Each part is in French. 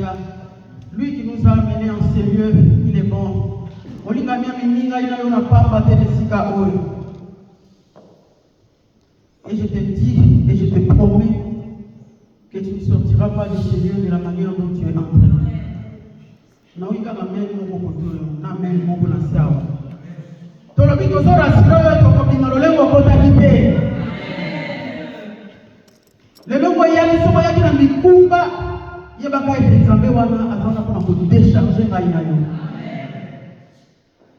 Alléluia. Lui qui nous a amenés en ces lieux, il est bon. Et je te dis et je te promets que tu ne sortiras pas de ces lieux de la manière dont tu es entré.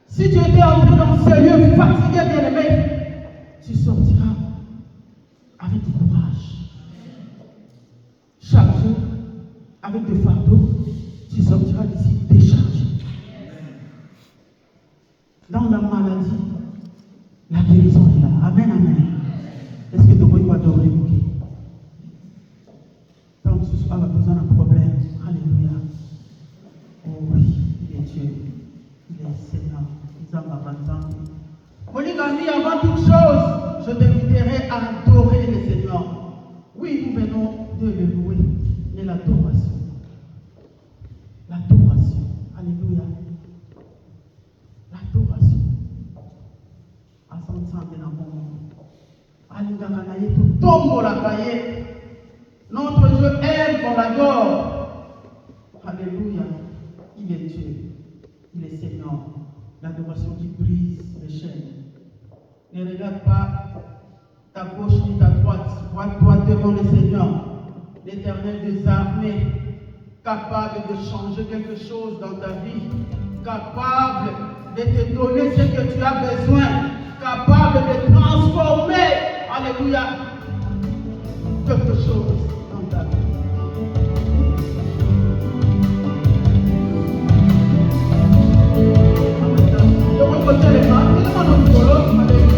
Si tu étais entré dans ce lieu fatigué, bien-aimé, tu sortiras avec du courage. Chaque jour, avec des fardeaux, tu sortiras d'ici déchargé. Dans la maladie, la guérison est là. Amen, amen. Est-ce que tu peux adorer Bouquet? Tant que ce soit la besoin d'un problème. Alléluia. Oh oui, il est Dieu. Il est Seigneur. Nous avons Moligami, avant toute chose, je t'inviterai à adorer le Seigneur. Oui, nous venons de le louer. Mais l'adoration. L'adoration. Alléluia. L'adoration. À son sang de l'amour. Notre Dieu aime qu'on l'adore. Alléluia. Il est Dieu. Il est Seigneur. L'adoration qui brise les chaînes. Ne regarde pas ta gauche ni ta droite. Vois-toi devant le Seigneur, l'Éternel des armées, capable de changer quelque chose dans ta vie, capable de te donner ce que tu as besoin, capable de transformer, alléluia, quelque chose dans ta vie. Hallelujah.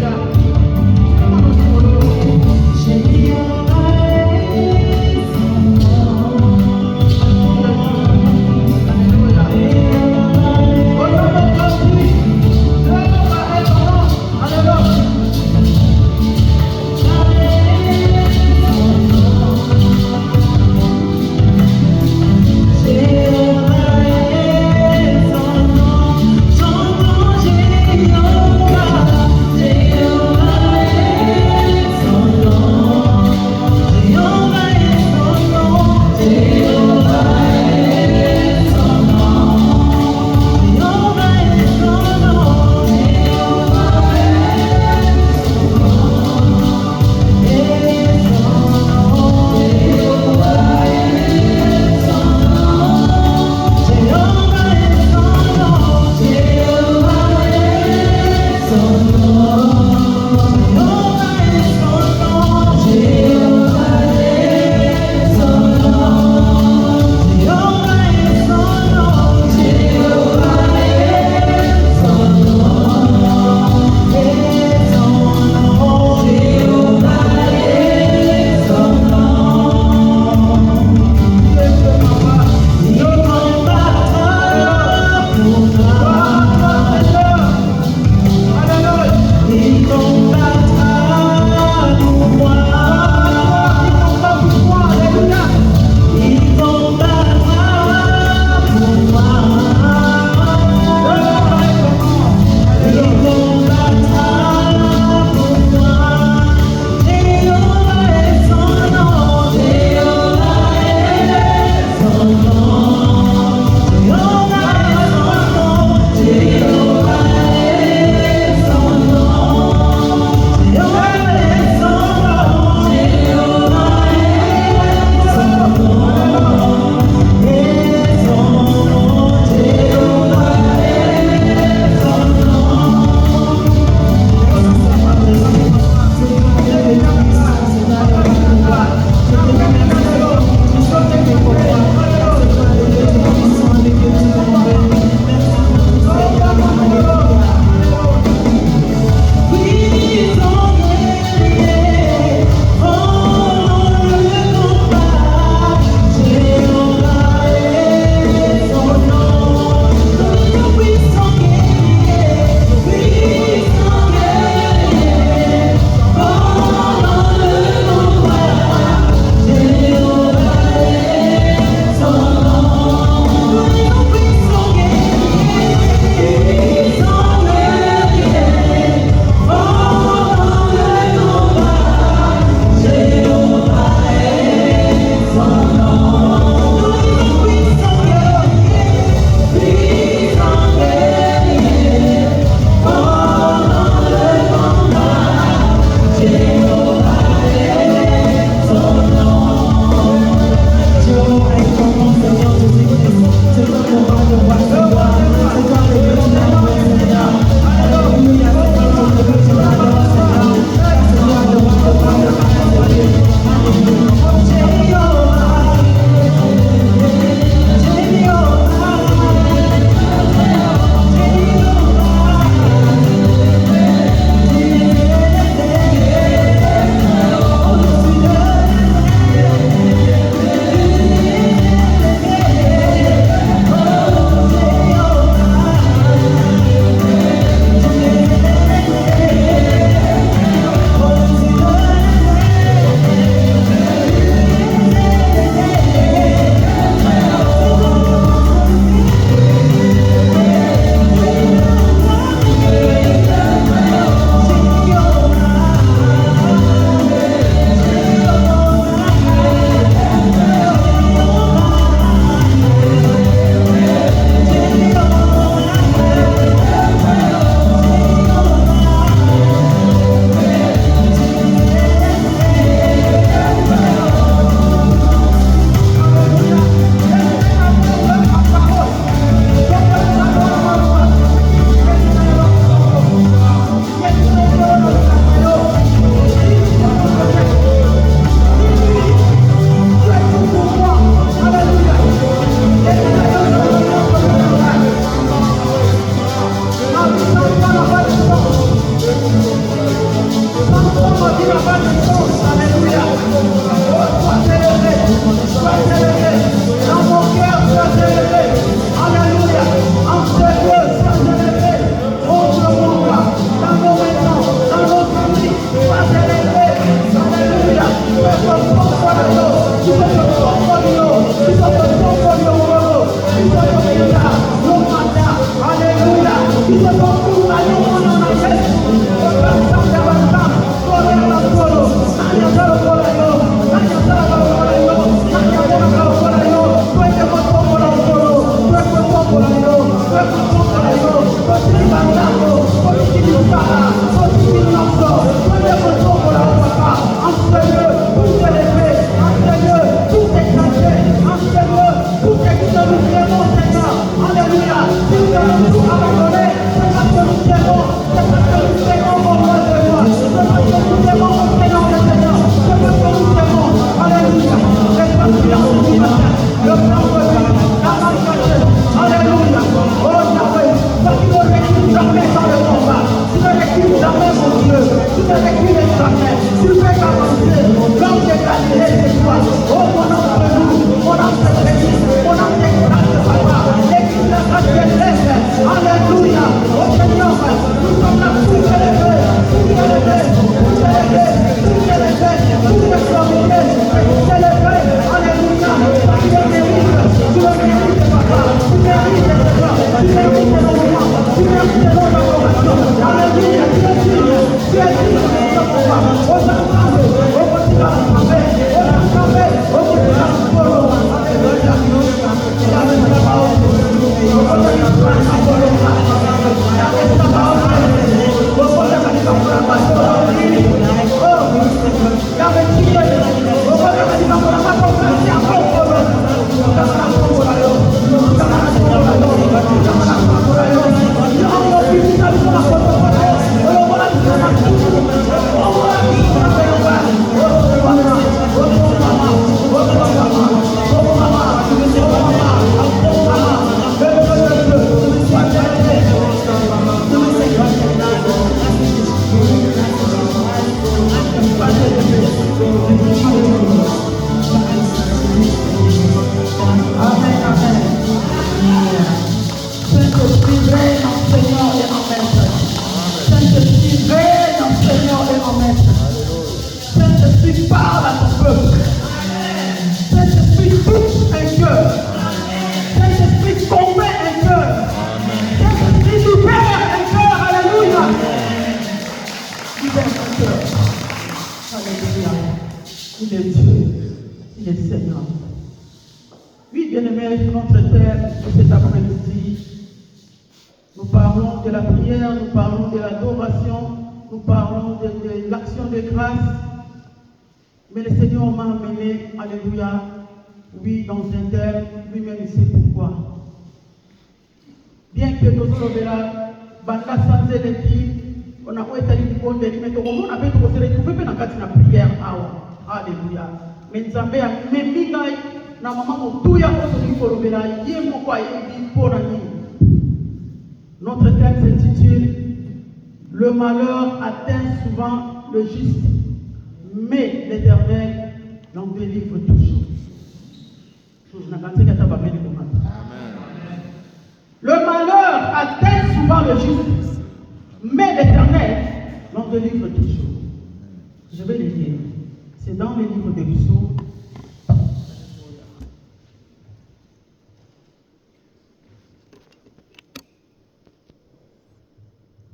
thème de cet après-midi. Nous parlons de la prière, nous parlons de l'adoration, nous parlons de l'action de grâce. Mais le Seigneur m'a amené, alléluia, oui, dans un thème, lui-même il sait pourquoi. Bien que nous sommes là, banda sans élective, on a été dit qu'on a pu se retrouver dans la prière. Alléluia. Mais nous avons mis na maman tout ya notre thème s'intitule Le malheur atteint souvent le juste, mais l'Éternel l'en délivre toujours. Le malheur atteint souvent le juste, mais l'Éternel l'en délivre toujours. Je vais le dire. C'est dans le livre des Psaumes.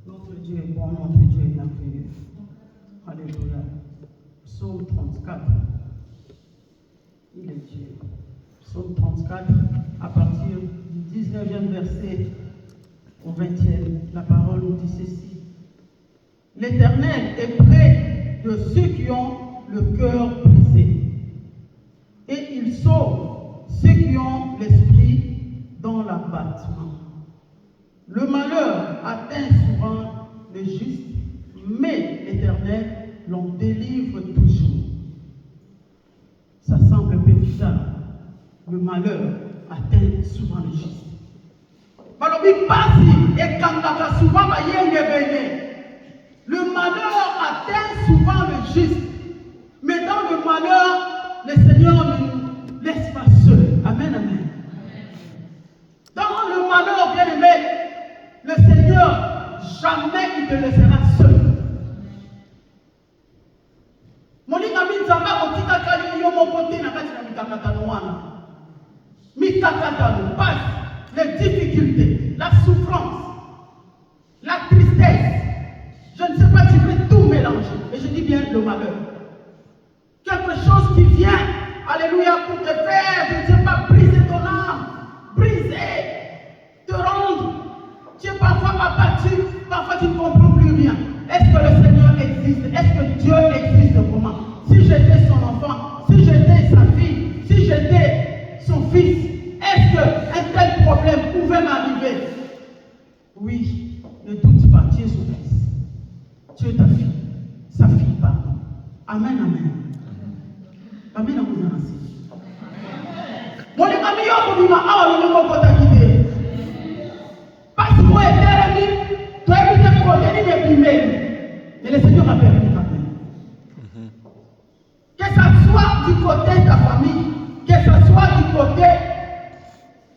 Notre Dieu est bon, notre Dieu est merveilleux. Alléluia. Psaume 34. Il est Dieu. Psaume 34, à partir du 19e verset au 20e, la parole nous dit ceci. L'Éternel est près de ceux qui ont le cœur brisé, et il sauve ceux qui ont l'esprit dans l'abattement. Le malheur atteint souvent le juste, mais l'Éternel l'en délivre toujours. Ça semble un peu bizarre. Le malheur atteint souvent le juste. Le malheur atteint souvent le juste. Mais dans le malheur, le Seigneur ne nous laisse pas seuls. Amen, amen. Dans le malheur, bien aimé, le Seigneur jamais il te laissera seul. Les difficultés, la souffrance, la tristesse, je ne sais pas, tu peux tout mélanger. Et je dis bien le malheur. Quelque chose qui vient, alléluia, pour te faire, je ne sais pas, briser ton âme, briser, te rendre. Tu es parfois abattu, parfois tu ne comprends plus rien. Est-ce que le Seigneur existe? Est-ce que Dieu existe vraiment? Si j'étais son enfant, si j'étais sa fille, si j'étais son fils, est-ce qu'un tel problème pouvait m'arriver? Oui, ne doute pas, tu es son fils. Tu es ta fille, sa fille, pardon. Amen, amen. Amen, amen. Mon ami, on m'a dit, parce que moi, tu as été protégé des primers. Et le Seigneur a permis quand même. Que ce soit du côté de ta famille, que ce soit du côté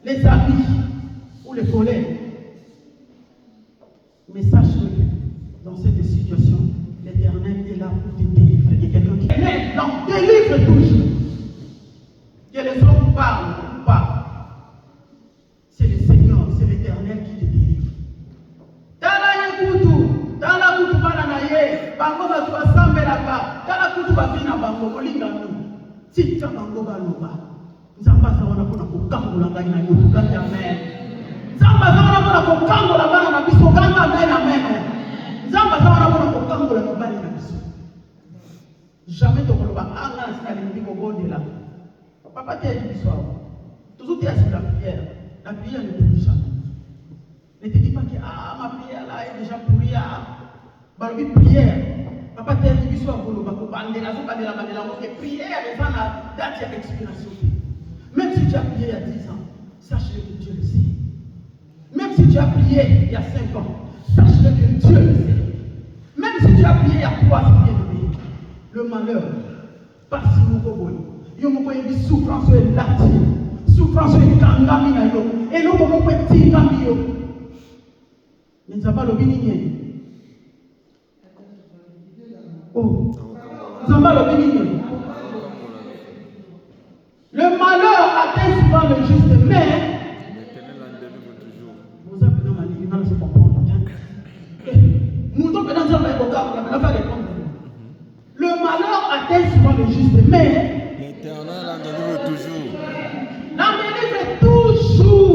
des amis ou les collègues. Mais sache-le, dans cette situation, l'Éternel est là pour te délivrer. Il y a quelqu'un qui l'Éternel délivre toujours. Que les hommes parlent ou pas, c'est le Seigneur, c'est l'Éternel qui te délivre. Dans la kutu bananaye, bango ba sambelaka, dans la kutu ba fina bango kolingano, tika bango baloba. Nzamba zawana kuna kukangola ngai na yo, kanga amen. Nzamba zawana kuna kukangola bana na biso, kanga amen amen. Nzamba zawana kuna kukangola bana na biso. Jamais to koloba anga sikalingi kogonde là. Papa te dit biso. Toujours tu es sur la prière. La prière ne te jamais. Ne te dis pas que ma prière là est déjà pourrie. Balobi prière. Papa te dit biso koloba ko bandela zo bandela que prière est dans la date d'expiration. Même si tu as prié il y a 10 ans, sache-le que Dieu le sait. Même si tu as prié il y a 5 ans, sache-le que Dieu le sait. Même si tu as prié il y a 3 ans, le malheur, parce que nous avons une souffrance et l'attire, souffrance et kangami, et nous avons une tirami. Mais nous avons le bénigné. Oh, nous avons le bénigné. Le malheur atteint souvent le juste, mais vous avez dans ma ligne, je comprends. Nous sommes dans un répondre. Le malheur atteint souvent le juste, mais l'Éternel en délivre toujours. L'en délivre toujours.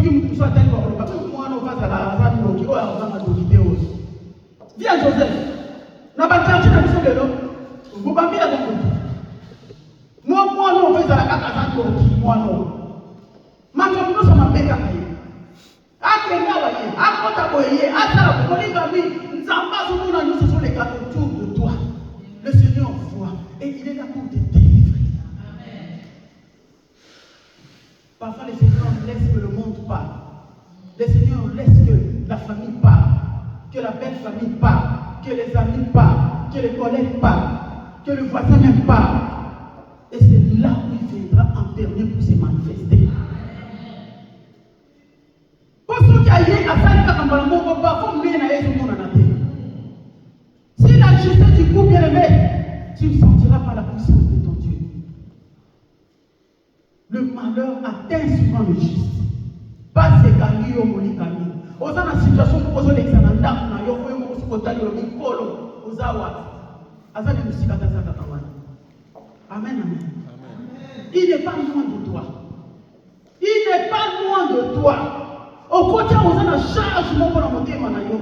Ceux qui me soit tellement parce que moi, on va à la salle qui va avoir ma vidéo. Viens, Joseph. N'a pas de la mission de l'homme. Vous m'avez à mon moi, non, on fait à la carte moi, non. Ma communauté, ça m'a fait gagner. Ce sont les gars autour de toi. Le Seigneur voit et il est là pour te délivrer. Parfois, le Seigneur laisse que le monde parle. Le Seigneur laisse que la famille parle, que la belle famille parle, que les amis parlent, que les collègues parlent, que le voisin même parle. Et c'est là où il viendra en dernier pour se manifester. Si la justice du coup bien aimé, tu ne sentiras pas la puissance de ton Dieu. Le malheur atteint souvent le juste. Pas ces camis au molikami. Aux dans la situation pour poser l'examen d'argent, il faut que vous soyez au micro, aux awa. Azan de musique à Amen, amen. Il n'est pas loin de toi. Il n'est pas loin de toi. Au côté où on a charge mon pour la montée manayo.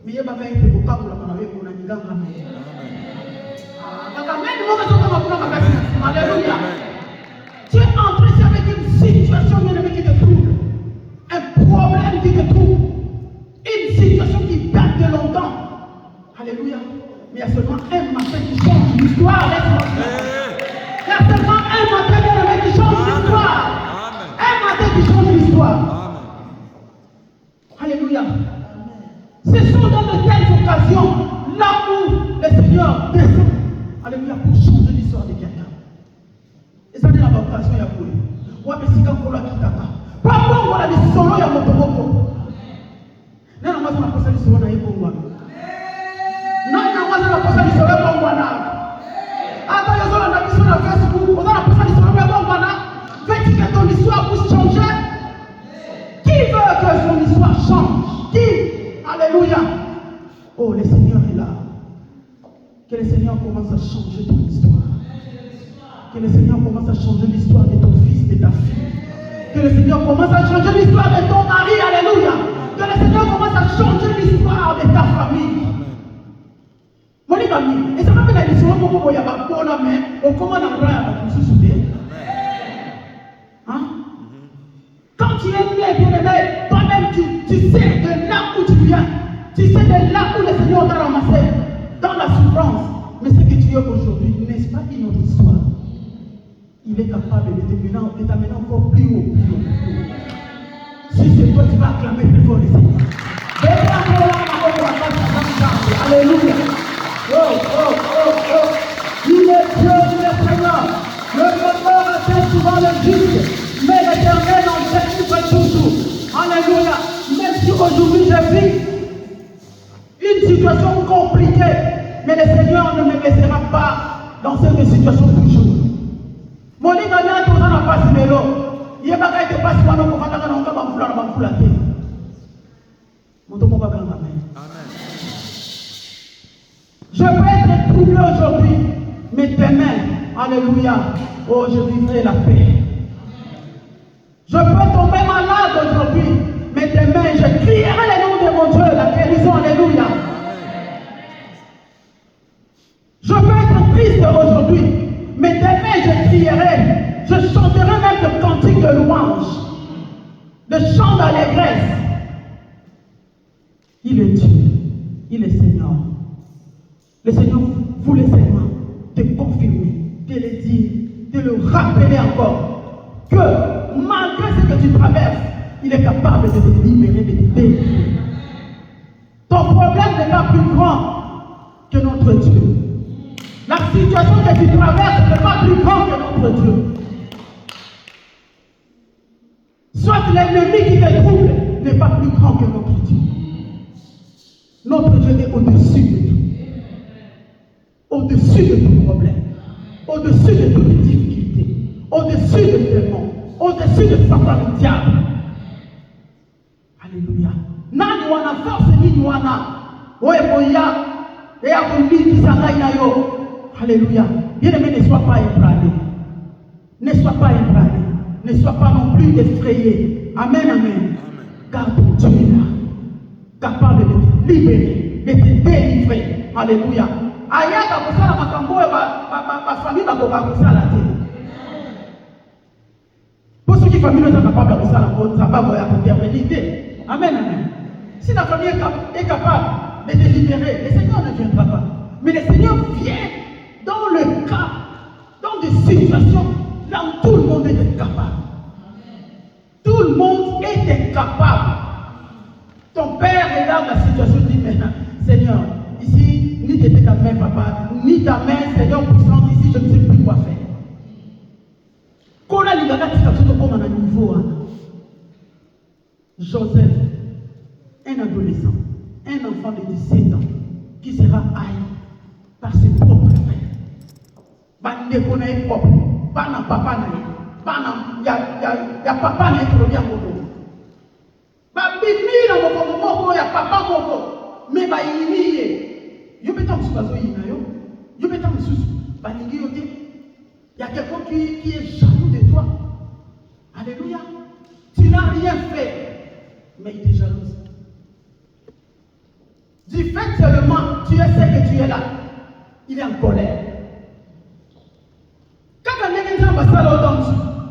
Mais il y a pas été beaucoup pour la manayo pour la niga amen. Alléluia. Tu es entré avec une situation qui te trouble, un problème qui te trouble, une situation qui date de longtemps. Alléluia. Mais il y a seulement un matin qui change l'histoire. Il y a seulement un matin qui change l'histoire. Un matin qui change l'histoire. Alléluia. Ce sont dans de telles occasions là où le Seigneur descend. Alléluia, pour changer l'histoire de quelqu'un. Et ça, c'est la vocation de Yahweh. Ouais, mais si quand on l'a quitté, pas bon, on a des solos, il y a mon tomoko. Non, non, moi, ça n'a pas ça du solo, il y a pour moi. Non, non, moi, ça n'a pas ça du solo, pour moi. Attends, il y a ça, on a mis sur la Facebook, on n'a pas ça du solo, pour moi. Fais-tu que ton histoire puisse changer? Qui veut que son histoire change? Qui? Alléluia. Oh, le Seigneur est là. Que le Seigneur commence à changer ton histoire. Que le Seigneur commence à changer l'histoire de ton fils, de ta fille. Que le Seigneur commence à changer l'histoire de ton mari. Alléluia. Que le Seigneur commence à changer l'histoire de ta famille. Mon ami, et ça m'a fait la mission pour y avoir bon mais au commande en vrai avec vous souvenez. Hein? Quand tu es né, bien aimé, toi-même tu sais de là où tu viens. Tu sais de là où le Seigneur t'a ramassé. Dans la souffrance. Mais ce que tu es aujourd'hui, n'est-ce pas une autre histoire? Il est capable de t'amener encore plus haut, plus haut, plus haut. Si c'est toi, tu vas acclamer plus fort le Seigneur. Alléluia. Oh, oh, oh, oh. Il est Dieu, il est Seigneur. Le malheur atteint souvent le juste, mais l'Éternel en délivre toujours. Alléluia. Même si aujourd'hui je vis une situation compliquée, mais le Seigneur ne me laissera pas dans cette situation toujours. Mon ami a tout ça n'a pas si vélo. Il n'y a pas qu'à être passé pendant qu'on va dans un camp en foulard, en foulard. Mon tomo va gagner. Amen. Je peux être troublé aujourd'hui, mais demain, alléluia, oh, je vivrai la paix. Je peux tomber malade aujourd'hui, mais demain, je crierai le nom de mon Dieu, la guérison, alléluia. Je peux être triste aujourd'hui, mais demain, je crierai, je chanterai même de cantiques de louange, de chants d'allégresse. Il est Dieu, il est Seigneur. Le Seigneur voulait seulement te confirmer, te le dire, te le rappeler encore, que malgré ce que tu traverses, il est capable de te libérer, de te délivrer. Ton problème n'est pas plus grand que notre Dieu. La situation que tu traverses n'est pas plus grande que notre Dieu. Soit l'ennemi qui te trouble n'est pas plus grand que notre Dieu. Notre Dieu est au-dessus de tout. Au-dessus de tout problème, au-dessus de toutes les difficultés, au-dessus de démons, au-dessus de Satan le diable. Alléluia. Nani wana force ni wana. Oye boya, et à combien qui s'engagne na yo. Alléluia. Bien-aimé, ne sois pas ébranlé. Ne sois pas ébranlé. Ne sois pas non plus effrayé. Amen, amen. Car ton Dieu est là, capable de te libérer, de te délivrer. Alléluia. Ayaka kusala makambo ba famille ba ko kusala te. Pour ceux qui famille sont capables de kusala ko sababu ya intervenir. Amen, amen. Si la famille est capable de te libérer, le Seigneur ne viendra pas. Mais le Seigneur vient dans le cas, dans des situations là où tout le monde est incapable. Tout le monde est incapable. Ton père regarde la situation et dit maintenant, Seigneur, ici, ni t'étais ta main, papa, ni ta main, Seigneur puissant, ici, je ne sais plus quoi faire. Quand on a comme un niveau, Joseph, un adolescent, un enfant de 17 ans, qui sera haï par ses propres frères. Pas de connaître propre, pas de papa, il y a papa qui est bien beaucoup. Babimi na moko ya papa moko, mais ba inimié. Yo beta musubazo ina yo. Yo beta mususu ba lingi yo te. Il y a quelqu'un qui est jaloux de toi. Alléluia. Tu n'as rien fait, mais il est jaloux. Du fait seulement, tu sais que tu es là. Il est en colère. Quand on est dans la salle au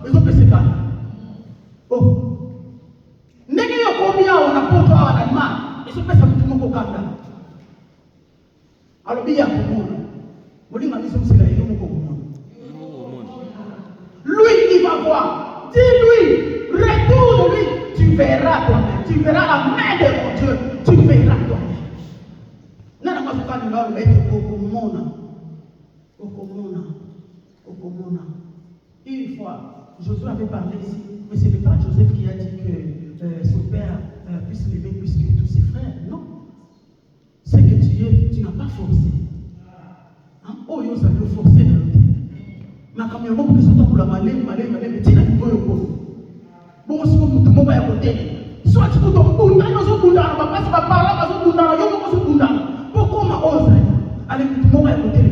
ils ont fait ça. Oh. Ndenge yo komia on a poto a alma, ils sont pas ça tout mon kokanda. Alors bien pour moi. Molinga biso c'est là yo moko komona. Lui il va voir. Dis-lui, retourne-lui, tu verras toi-même, tu verras la main de mon Dieu, tu verras toi-même. Nana masuka ni ba mettre kokomona. Kokomona. Une fois, Josué avait parlé ici, mais ce n'est pas Joseph qui a dit que son père puisse lever plus que tous ses frères. Non. C'est que tu n'as pas forcé. Oh, yo, ça veut forcer dans le temps. Mais quand même, on peut se pour la malée, mais tu n'as pas eu le bon, si vous tout le monde est à côté. Soit tu peux te bouger, nous sommes bouger, on va pas se parler, nous sommes bouger, nous sommes bouger. Pourquoi on ose? Allez, tout le monde est à côté.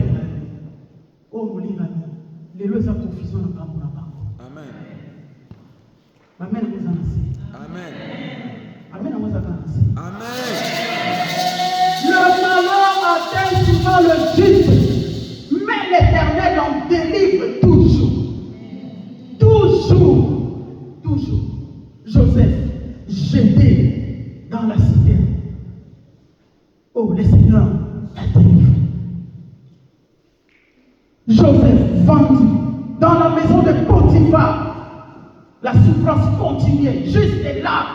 Oh, mon livre, les lois sont confusion dans le camp. Amen. Amen. Amen. Amen. Amen. Le malheur atteint souvent le juste, mais l'Éternel en délivre toujours. Toujours. Joseph, jeté dans la citerne. Oh, le Seigneur a délivré. Joseph vendu dans la maison de Potiphar. La souffrance continuait. Juste là,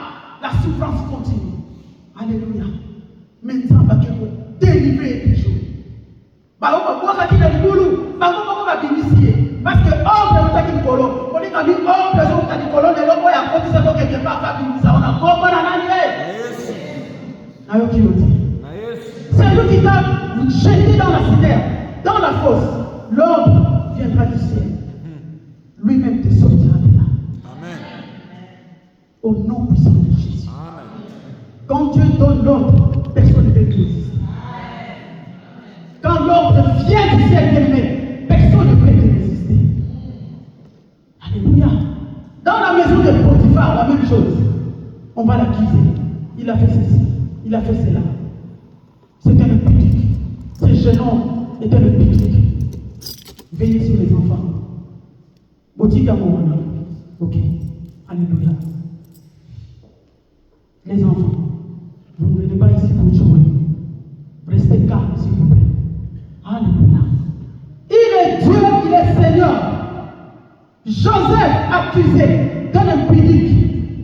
la souffrance continue. Alléluia. Maintenant, il va délivrer toujours. Parce que ordre de la colonne, on dit que ordre de la colonne, et a côté ça donc quelque part ça on a compris c'est lui qui t'a jeté dans la citerne, dans la fosse. L'ordre viendra du ciel. Lui-même te sortira de là. Amen. Au nom puissant de Jésus. Amen. Quand Dieu donne l'ordre, personne ne peut résister. Quand l'ordre vient du ciel lui-même, personne ne peut te résister. Alléluia. Dans la maison de Potiphar, la même chose. On va l'accuser. Il a fait ceci, il a fait cela. C'était le pudique. Ce jeune homme était le pudique. Veillez sur les enfants. Ok. Alléluia. Les enfants, vous ne venez pas ici pour jouer. Restez calmes, s'il vous plaît. Alléluia. Il est Dieu, il est Seigneur. Joseph accusé d'un impudique,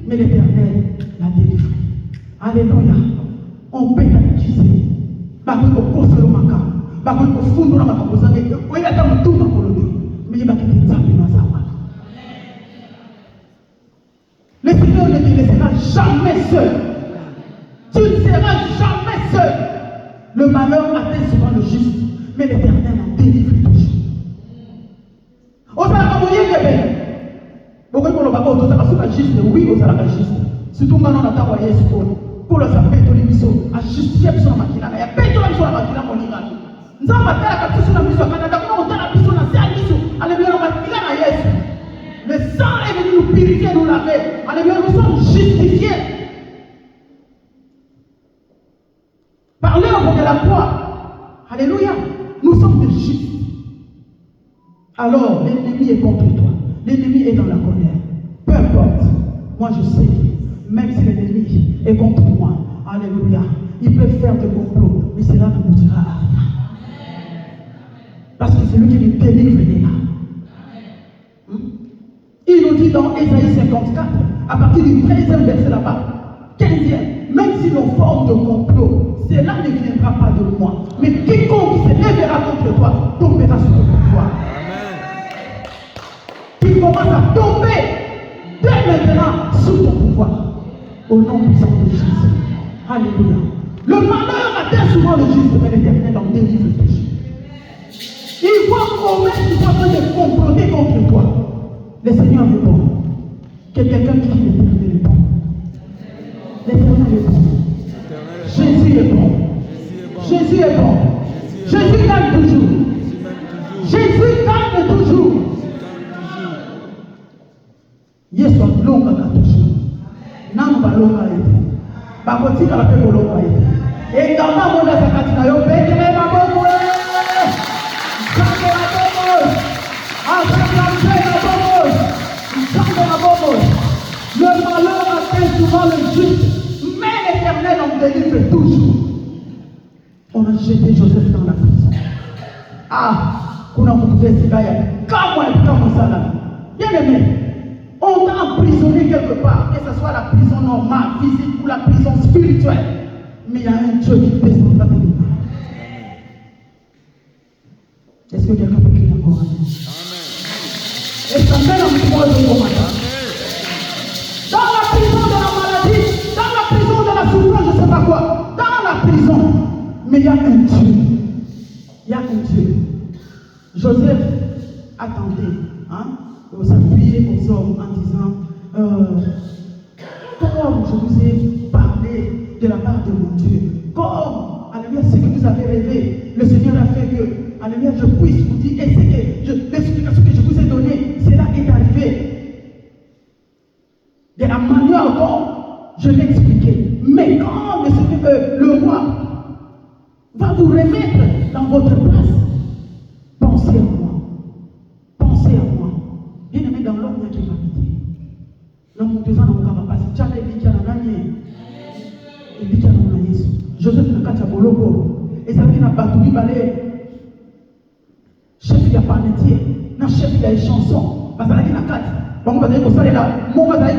mais l'Éternel l'a délivré. Alléluia. On peut t'accuser. Mais le Seigneur ne te laissera jamais seul. Tu ne seras jamais seul. Le malheur atteint souvent le juste, mais l'Éternel en délivre toujours. Oui, vous allez juste. Surtout maintenant, on a envoyé ce pour le savoir, à justifier sur la machine. Il y a pas de sur la machine. Nous avons fait la capture sur la mission. Quand on a fait la mission, on a fait la mission. Le sang est venu nous purifier, nous laver. Alléluia, nous sommes justifiés. Par l'œuvre de la croix. Alléluia, nous sommes des justes. Alors, l'ennemi est contre toi. L'ennemi est dans la colère. Peu importe. Moi, je sais que même si l'ennemi est contre moi, alléluia, il peut faire des complots, mais cela ne nous dira à rien. Parce que c'est lui qui nous délivre de là. Il nous dit dans Ésaïe 54, à partir du 13e verset là-bas, 15e, même si l'on forme de complot, cela ne viendra pas de moi. Mais quiconque se lèvera contre toi tombera sur ton pouvoir. Qui commence à tomber dès maintenant sous ton pouvoir. Au nom puissant de Jésus. Alléluia. Le malheur atteint souvent le juste, mais l'Éternel en délivre le péché. Il voit comment tu es en train de comploter contre toi. Le Seigneur répond que quelqu'un qui dit l'Éternel est bon. L'Éternel est bon. Jésus est bon. Jésus est bon. Jésus gagne toujours. Jésus gagne toujours. Yesu alonga toujours. Namu balonga ete. Bakotika la pe bolonga ete. Et dans la monde sakati na yo bekele maboko. Sango la bobo. Le malheur atteint souvent le juste, mais l'Éternel en délivre toujours. On a jeté Joseph dans la prison. Kuna kutuvesikaya kama sana. Bien aimé, on t'a emprisonné quelque part, que ce soit la prison normale, physique ou la prison spirituelle. Mais il y a un Dieu qui descend pas de nous. Est-ce que quelqu'un peut crier encore? Et ça fait l'emploi de mon matin. Dans la prison de la maladie, dans la prison de la souffrance, je ne sais pas quoi, dans la prison, mais il y a un Dieu. Il y a un Dieu. Joseph attendait, on s'appuyait aux hommes en disant, comme je vous ai parlé de la part de mon Dieu, comme, alléluia, ce que vous avez rêvé, le Seigneur a fait que, alléluia, je puisse vous dire, et c'est que l'explication que je vous ai donnée, cela est arrivé. De la manière dont je l'ai expliqué. Mais quand le roi va vous remettre dans votre place, pensez à moi. Pensez à moi. Bien aimé, dans l'homme, il y a qui va habiter. Dans mon besoin, dans mon capacité, tu as les qui a la gagné. Et les qui a la Yesu. Joseph n'a pas de boloko. Et ça vient à Batouli Balé. Chef, il y a pas métier. Non, chef, il y a une chanson. Parce qu'il y a 4. Donc, vous allez vous là, mon gars, vous allez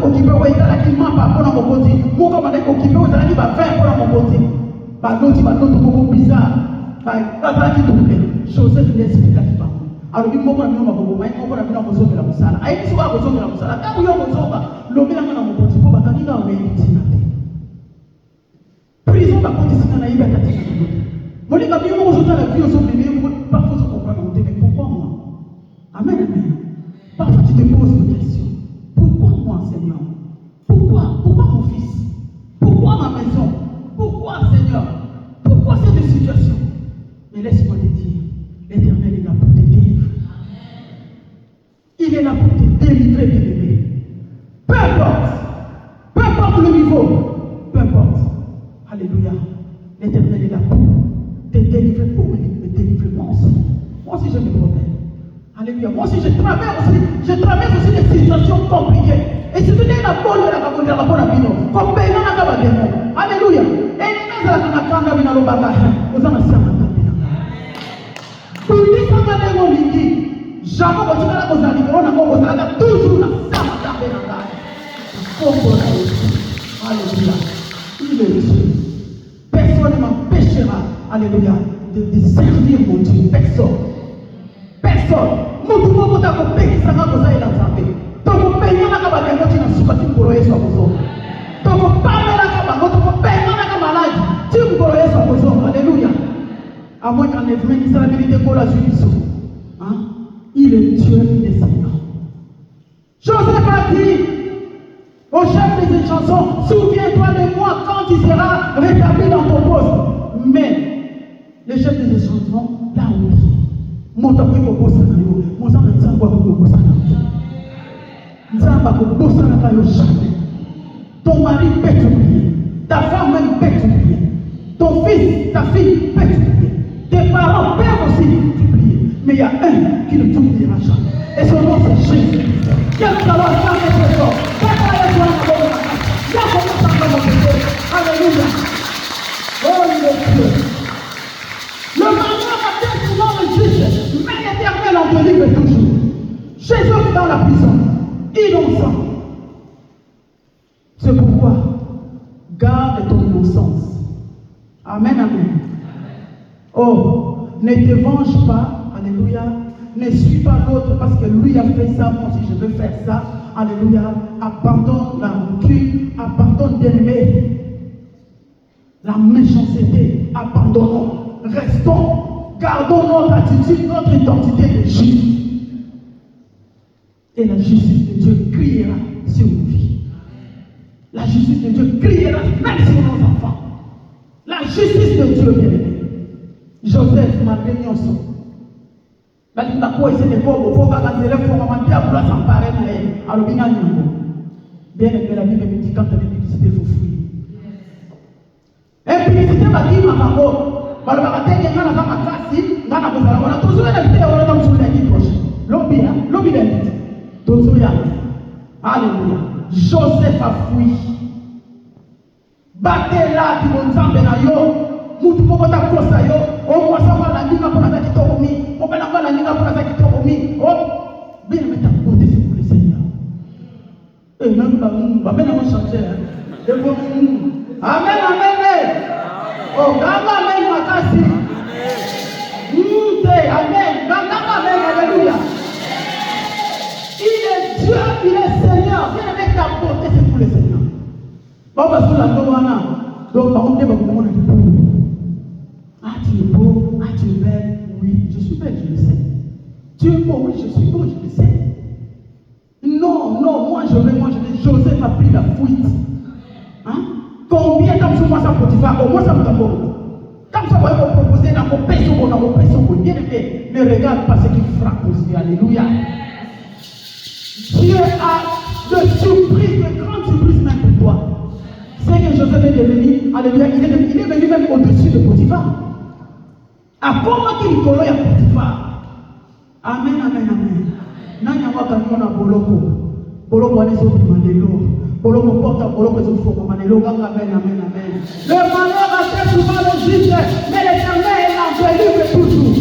occuper, vous allez qui m'a pas pour mon côté. Mon gars, vous allez occuper, vous allez qui va faire pour mon côté. Bah, l'autre, il va l'autre beaucoup bizarre. Bah, ça qui tombe. Joseph, il explique à qui va. Alors, il m'a pas mis au Mabogo, il m'a pas mis au Mabogo de la Moussala. Aïe, tu vas au Mabogo de la Moussala. Quand vous y allez au Mabogo, l'homme, il a mis au Mabogo, il va gagner dans le prison, va continuer à y aller. Mon gars, il m'a dit, la vie aux hommes, mais parfois, je comprends, mais pourquoi moi? Amen, amen. Parfois tu te poses une question. Pourquoi moi, Seigneur? Pourquoi? Pourquoi mon fils? Pourquoi ma maison? Pourquoi, Seigneur? Pourquoi cette situation? Mais laisse-moi te dire, l'Éternel est là pour te délivrer. Il est là pour te délivrer, bien-aimé. Peu importe le niveau, peu importe. Alléluia. L'Éternel est là pour te délivrer, pour me délivrer moi aussi. Moi aussi j'ai mes problèmes. Alléluia. Moi aussi, je traverse aussi des situations compliquées. Et si tu es la bonne, la bonne bino, comme paye dans la démon. Alléluia. Et nous allons la kanda bina lo bagaha. Nous allons faire la bina. Pour dire ça, nous allons dire, jamais quand tu vas aux amis, on a toujours la sama bina. Alléluia. Il est Dieu. Personne ne m'empêchera, alléluia, de servir mon Dieu. Personne. Mutu moko takopekisa kozaela nzambe tokopenyanaka badengo tina suka ti mokolo yesu akozonga tokopamelaka bango tokopenyanaka maladi ti mokolo yesu akozonga. Alléluia. À moins qu'en effet isalabeli te kola zwi biso. Il est Dieu, il est Seigneur. Joseph a dit au chef de cette chanson, souviens-toi de moi quand tu seras rétabli dans ton poste. Mais le chef de cette chanson l'a oublié. Mon tapis au poste, mon sang de sang, quoi, au poste. Ton mari peut t'oublier. Ta femme même peut t'oublier. Ton fils, ta fille peut t'oublier. Tes parents peuvent aussi t'oublier. Mais il y a un qui ne t'oubliera jamais. Et son nom c'est Jésus. Quel talent ça est fort. Alléluia. Oh, il est Dieu. Le malheur a été souvent le juge, mais l'Éternel en délivre toujours. Jésus dans la prison, innocent. C'est pourquoi, garde ton innocence. Amen, amen. Oh, ne te venge pas, alléluia. Ne suis pas l'autre parce que lui a fait ça, moi aussi je veux faire ça. Alléluia. Abandonne la rancune, abandonne bien-aimé. La méchanceté, abandonnons. Restons, gardons notre attitude, notre identité de juif. Et la justice de Dieu criera sur nos vies. La justice de Dieu criera même sur nos enfants. La justice de Dieu, bien aimé. Joseph m'a béni en son. Bien aimé, la Bible me dit quand tu as l'impunité, il faut fuir. Impudicité m'a dit, ma maman, alléluia. Joseph a fui. Batela qui nous ensemble na yo. Mutu poko ta kosa yo. O mwasa wala ninga pona za kitoromi. O bana wala ninga pona za kitoromi. Oh, bien mettre à côté c'est pour le Seigneur. Et même ba mena mo changer. Et bon, amen amen. Oh, gamba amen makasi. Amen. Gamba amen, alléluia. Il est Dieu, il est Seigneur. Viens avec ta beauté, c'est pour le Seigneur. Bon, parce que la Torah, donc, par contre, on dit beau. Ah, tu es beau, ah, tu es belle. Oui, je suis belle, je le sais. Tu es beau, oui, je suis beau, je le sais. Non, moi je vais. Joseph a pris la fuite. Hein? Combien de temps moi ça Potiphar? Au moins ça me tombe. Comme ça, vous proposer dans vos personnes, bien aimé, ne regarde pas ce qui frappe aussi. Alléluia. Dieu a de surprises, de grandes surprises même pour toi. C'est que Joseph est devenu, alléluia, il est venu même au-dessus de Potiphar. À comment qu'il y a Potiphar? Amen, amen, amen. Nanya wakamona boloko walezo mandelo. Boloko porta boloko zofoko mandelo. Amen, amen, amen. Le malheur a fait souvent le juge, mais l'Éternel en délivre toujours.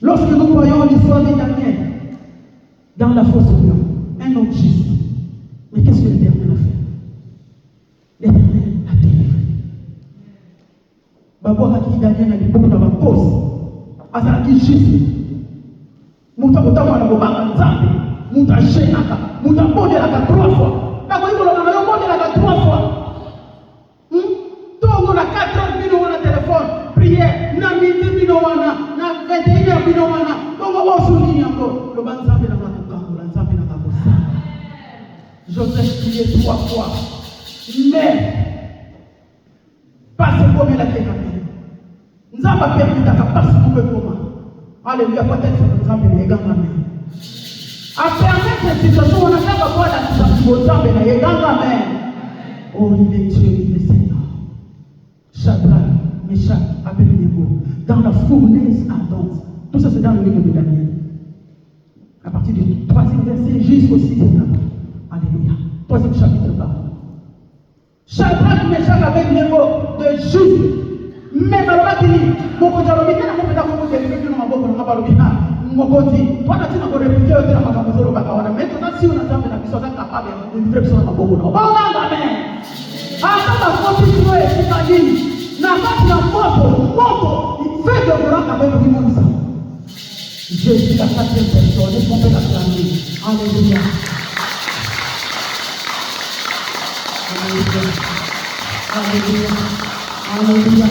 Lorsque nous voyons l'histoire de Daniel dans la fosse au lion, un homme juste. Mais qu'est-ce que l'Éternel a fait? L'Éternel a délivré. Babouaka qui Daniel a dit beaucoup dans la cause. Azala qui juste. Mouta na bobanga nzambe. Mouta shenaka. Mouta bondelaka 3 fois. Bako iko na yo bondelaka 3 fois. Tongo na 4 heures bino wana téléphone. Prière. Na midi bino wana. Na 21 heures bino wana. Tongo wo suni yango. Lo banzambe na makukango. Nzambe na kakosa. Joseph priait 3 fois. Mais parce que comme la kékamé. Nzamba permetaka parce que comment. Alléluia, peut-être que nous avons les gants à main. À permettre cette situation, on a fait la voix de la situation, les gants à main. Oh, il est Dieu, il est Seigneur. Shadrach, Meshach, Abednego, dans la fournaise ardente. Tout ça, c'est dans le livre de Daniel. À partir du 3e verset jusqu'au 6e là-bas. Alléluia. 3e chapitre là-bas. Shadrach, Meshach, Abednego, de Jude. Mais malobaki ni mokonzi alobi te na mopeta mokonzi elingi bino maboko na balobi na mokonzi wana ntina korepike yo te na makambo ezolobaka wana me toza sio na nzambe na biso aza kapable ya kolivre biso na maboko na baolanga me ata bakoti bino esika nini na kati na moto fait devorant avec limonisa. Jésus la 4e personne, est-ce qu'on peut l'acclamer? Alléluia. Alléluia. Alléluia.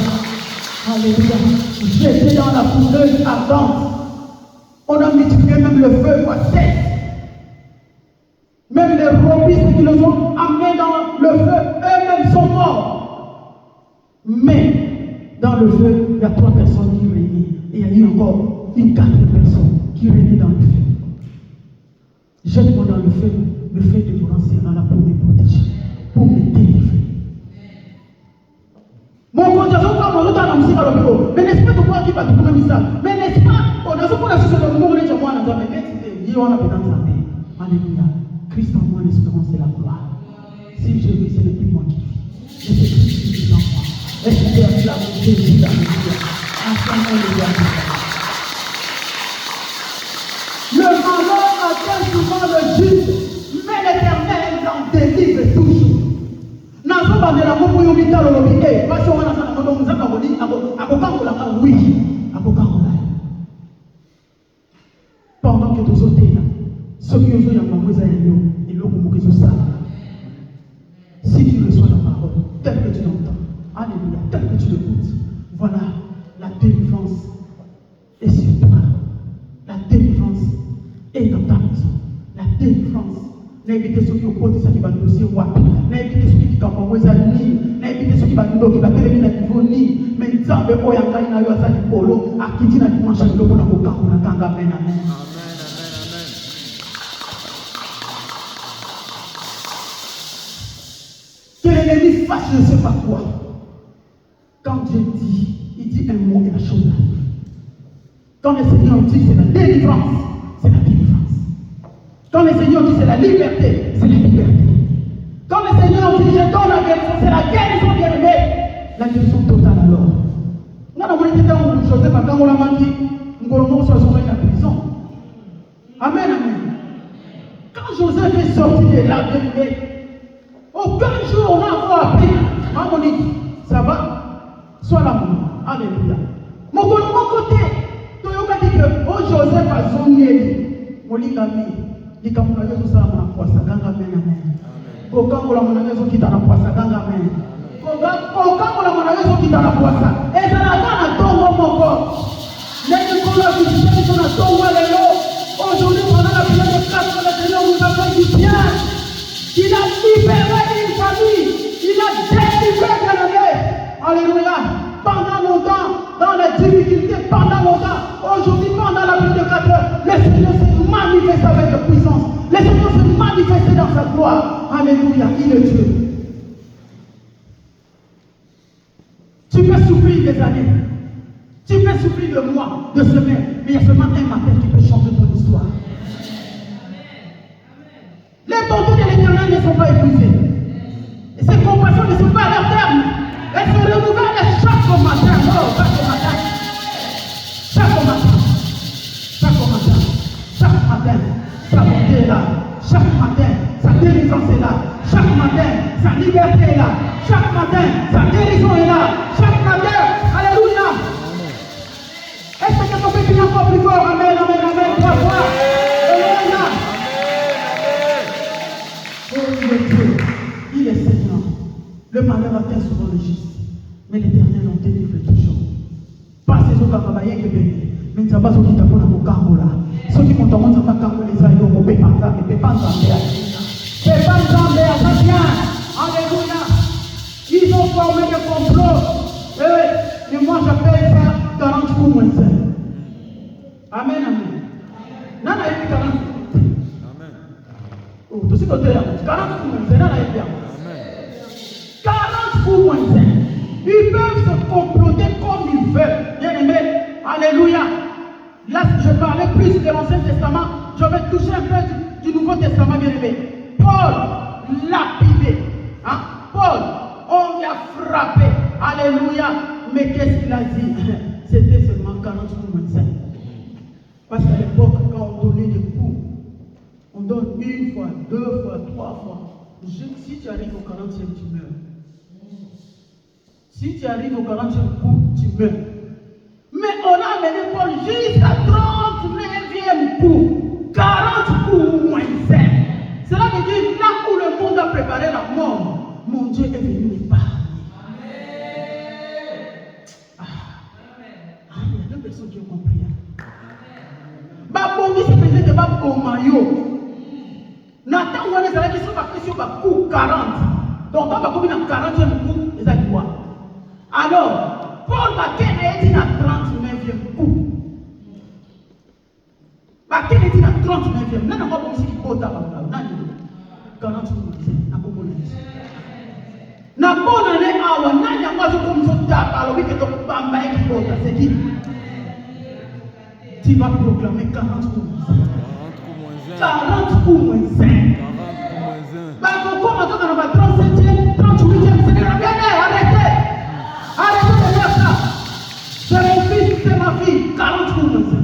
Alléluia. J'étais dans la fourneuse ardente. On a multiplié même le feu fois 7. Même les robistes qui les ont amenés dans le feu, eux-mêmes sont morts. Mais dans le feu, il y a 3 personnes qui régnaient. Et il y a eu encore une 4e personne qui régnait dans le feu. Jette-moi dans le feu dévorant sera là pour me protéger, pour me délivrer. Mon conjoint, comme on a annoncé par le bureau, mais n'est-ce pas de quoi qui va te commettre ça? Mais n'est-ce pas, on a ce qu'on a sur le monde, les gens, on a jamais dit, on a pédant sa paix. Alléluia. Christ en moi, l'espérance et la gloire. Si je vis, ce n'est plus moi qui vis. Mais c'est Christ qui vit en moi. Est-ce que tu as vu la volonté de Dieu? Ensemble, le diable. Le malheur atteint souvent le juste, mais l'Éternel en délivre toujours. Nazo bandela ko yo bitalo lo bité parce qu'on a ça dans nous aka bodi akokangola oui akokangola pendant que tous autres là ceux qui ont eu mamouza yo et l'eau comme que ça si tu reçois la parole telle que tu l'entends alléluia telle que tu l'écoutes voilà la délivrance est sur toi la délivrance est dans ta maison la délivrance n'invitez ceux qui opposent ça qui va dossier wapi n'invitez ceux qui campent au ni n'invitez ceux qui va nous qui va téléviser à niveau ni mais nzambe oyanga ina yo azali polo akiti na dimanche le bona ko kakuna kanga amen amen amen. Que l'ennemi fasse je ne sais pas quoi. Quand Dieu dit, il dit un mot et la chose arrive. Quand le Seigneur dit c'est la délivrance, c'est la délivrance. Quand le Seigneur dit c'est la liberté, c'est la liberté. Quand le Seigneur dit je donne la guérison, c'est la guérison bien aimée. La guérison totale alors. Nous avons été dans Joseph, quand on l'a menti, nous avons soit sauvé la prison. Amen, amen. Quand Joseph est sorti de là, bien aimé, aucun jour on a encore appris. Maman ça va? Sois là, maman. Alléluia. Mon côté, tu as dit que oh Joseph a zonné. Mon ligami. Dit que mon Dieu ça m'a poissé ganga amen amen. Quand on l'a mon Dieu qui t'a la poissé ganga amen. Quand on l'a mon Dieu qui t'a la poissé. Et ça n'a pas à tomber mon corps. Les écoles qui sont à tomber les lots. Aujourd'hui pendant la prière de 4 ans, le Seigneur nous a fait du bien. Il a libéré une famille. Il a délivré de l'année. Alléluia. Pendant longtemps, dans les difficultés, pendant longtemps, aujourd'hui, pendant la prière de 4 heures, le Seigneur s'est manifesté avec puissance. Le Seigneur s'est manifesté dans sa gloire. Alléluia, il est Dieu. Tu peux souffrir des années. Tu peux souffrir de mois, de semaines, mais il y a seulement un matin qui peut changer ton histoire. Les bontés de l'Éternel ne sont pas épuisées. Et ses compassions ne sont pas à leur terme. Elles se renouvellent chaque matin. Oh, chaque matin. Chaque matin. Chaque matin. Chaque matin. Sa bonté est là. Chaque matin. Sa délivrance est là. Chaque matin. Sa liberté est là. Chaque matin. Sa guérison est là. Chaque matin. Alléluia. Est-ce que quelqu'un peut crier encore plus fort? Amen, amen, amen. 3 fois. Alléluia. Oh, il est Dieu. Il est Seigneur. Le malheur atteint souvent le juste. Mais l'Éternel en délivre toujours. Pas ces autres camarades qui viennent. Mais ça va ceux qui t'apprennent à vos là. Ceux qui vont t'amener à Kangola, les aïeux, au Pépanza, mais Pépanza, Pépanza, ça vient. Alléluia. Ils ont formé des complots. Et moi j'appelle ça 40 coups moins 5. Amen, amen. Nana est 40 coups. Amen. Oh, tu sais que tu es 40 coups moins 5. Nana est bien. 40 coups moins 5. Ils peuvent se comploter comme ils veulent. Bien aimé, alléluia. Là, je parlais plus de l'Ancien Testament. Je vais toucher un peu du Nouveau Testament, bien aimé. Paul, lapidé. Hein? Paul, on lui a frappé. Alléluia. Mais qu'est-ce qu'il a dit? C'était seulement 40 coups moins 5. Parce qu'à l'époque, quand on donnait des coups, on donne 1 fois, 2 fois, 3 fois. Si tu arrives au 40e, tu meurs. Si tu arrives au 40e coup, tu meurs. Mais on a amené Paul jusqu'à 39e coup. 40 coups ou moins 5. Cela veut dire là où le monde a préparé la mort, mon Dieu est venu l'épargner. Il y a 2 personnes qui ont compris. Babongi se faisait de Babomayo. Nathan, on a des qui sont partis sur le coup 40. Donc, quand on a commis dans 40e coup, ils ont dit quoi? Alors, Paul va créer à 39e coup. Quel est la 39e? N'a pas pensé qu'il faut t'avoir là. 40 n'a pas pensé. N'a pas donné à ou n'a pas joué comme ça tape alors que ton bamba est qui porte. C'est qui? Tu vas proclamer 40 pour moins 5. 40 pour moins 5. Bah, comment on va 37e, 38e, c'est bien, arrêtez. Arrêtez de faire ça. C'est mon fils, c'est ma fille. 40 pour moins 5.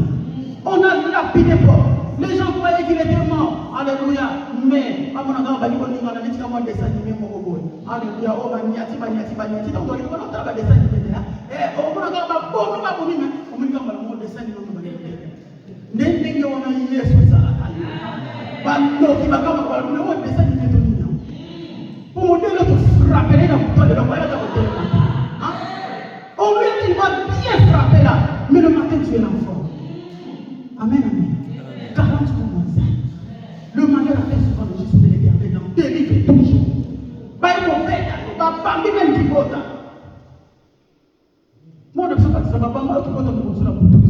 On a lapidé pas. Les gens croyaient qu'il était mort. Alléluia. Mais, à mon avis, on va dire qu'on a dit qu'on a des animés pour vous. Alléluia. Oh, baniati. Donc, on a des animés là. Et, on a des animés. On a des animés. N'importe on a eu sur ça. Bando qui va comme on a des animés. Pour me dire de frapper dans le toit de la voyage. On lui a dit, il va bien frapper là. Mais le matin, tu es l'enfant. Amen, amen. 40 pour moi. Le malheur a fait souvent le juste de l'éternel dans délivre toujours. Bah, il faut faire, il va pas même qui vote. Moi, je ne sais pas si ça va pas mal, qui vote pour cela pour tout.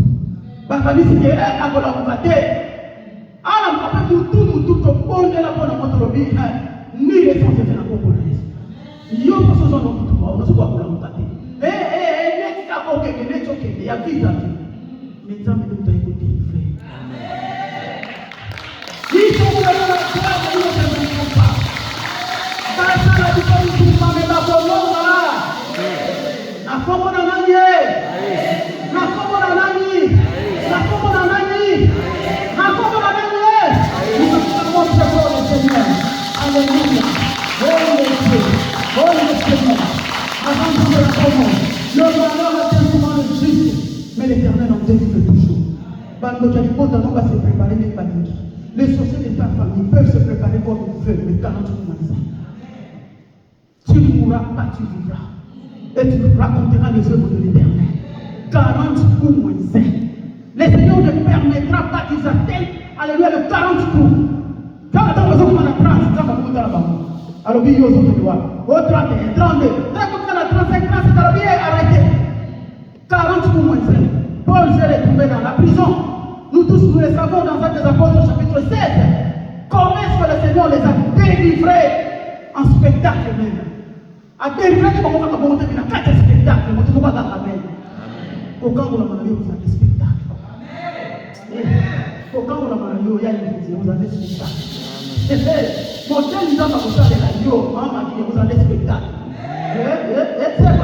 Bah, quand il dit, à la combattre, à la combattre, tout, au bon de la bonne moto, ni les gens qui font la combattre. Il y a pas besoin de tout, on ne sait pas pour la combattre. Il y a vie à vie. Les gens qui nous ont écouté, frère. Ils sont dans la gloire de Dieu, ils ne sont pas. Dans la différence du monde, mais la bonne là. La forme de l'année. La forme de l'année. La forme de l'année. La forme de l'année. Nous sommes très forts, le Seigneur. Alléluia. Oh, le Dieu. Oh, le Seigneur. Avant de la forme, le malheur est souvent le juste, mais l'éternel en délivre toujours. Va se préparer les paniques. Les sorciers de ta famille peuvent se préparer comme ils veulent, mais 40 pour moins 5. Tu ne mourras pas, tu vivras. Et tu raconteras les œuvres de l'éternel. 40 pour moins 5. Le Seigneur ne permettra pas qu'ils atteignent, alléluia, le 40 pour. Quand on a 30, ça va monter là-bas. Alors, il y a aux autres doigts. Au 31, 32. Quand on a 35, 37, alors il est arrêté. 40 pour moins 5. Paul s'est retrouvé dans la prison. Nous tous, nous le savons dans Actes des Apôtres, chapitre 16. Comment est-ce que le Seigneur les a délivrés en spectacle même? A délivré, tu vas monter dans 4 spectacles, tu vas dans la main. Pourquoi vous l'avez vous avez des spectacles? Pourquoi vous l'avez vous avez des spectacles? Mon Dieu, nous avons vous avez la radio, maman dit vous avez des spectacles. C'est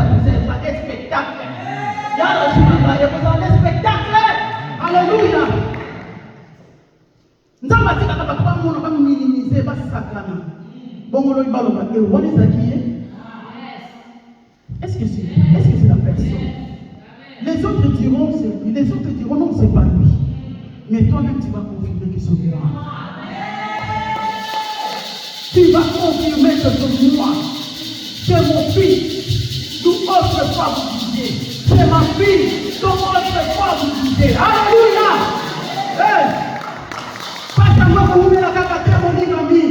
pas des spectacles. Il y a le jour là, vous avez des spectacles. Alléluia. Nous avons dit que nous avons minimisé le sacrement. Bon, on va le battre. On est acquis. Est-ce que c'est la personne? Les autres diront c'est lui. Les autres diront non, c'est pas lui. Mais toi-même, tu vas confirmer que c'est moi. Tu vas confirmer que c'est moi. C'est mon fils. Nous offre pas vous guider. C'est ma fille. Nous offre pas vous guider. Alléluia. Pas seulement que vous mettez la cacate, mon ami.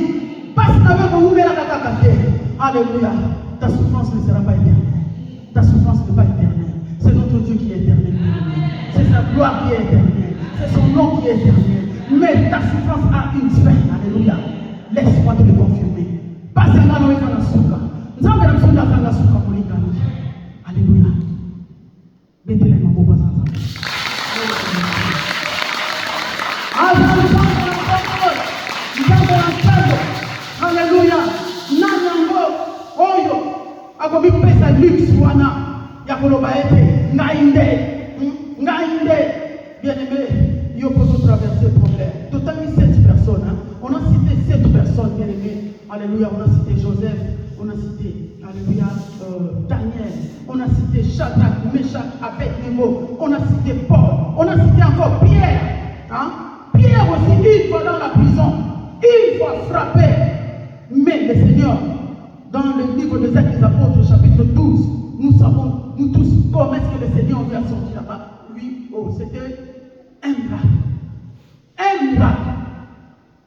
Pas seulement que vous mettez la cacate. Alléluia. Ta souffrance ne sera pas éternelle. Ta souffrance n'est pas éternelle. C'est notre Dieu qui est éternel. C'est sa gloire qui est éternelle. C'est son nom qui est éternel. Mais ta souffrance a une fin. Alléluia. Laisse-moi te le confirmer. Pas seulement nous dans la souka. Nous avons besoin de la souka pour les gars. Alléluia. Mettez-les mains pour ensemble. Alléluia. Nanyango. Oyo. Akobi pesa luxe wana. Yakoloba ete. Ngainde. Bien aimé. Il faut traverser le problème. Totalement 7 personnes. On a cité 7 personnes, bien aimés. Alléluia. On a cité Joseph. On a cité, alléluia, Daniel. On a cité Shadrach, Meshach, Abednego. On a cité Paul. On a cité encore Pierre. Hein? Pierre aussi, une fois dans la prison. Une fois frappé. Mais le Seigneur, dans le livre des Actes des Apôtres, chapitre 12, nous savons, nous tous, comment est-ce que le Seigneur nous a sorti là-bas. Lui, c'était un miracle. Un miracle.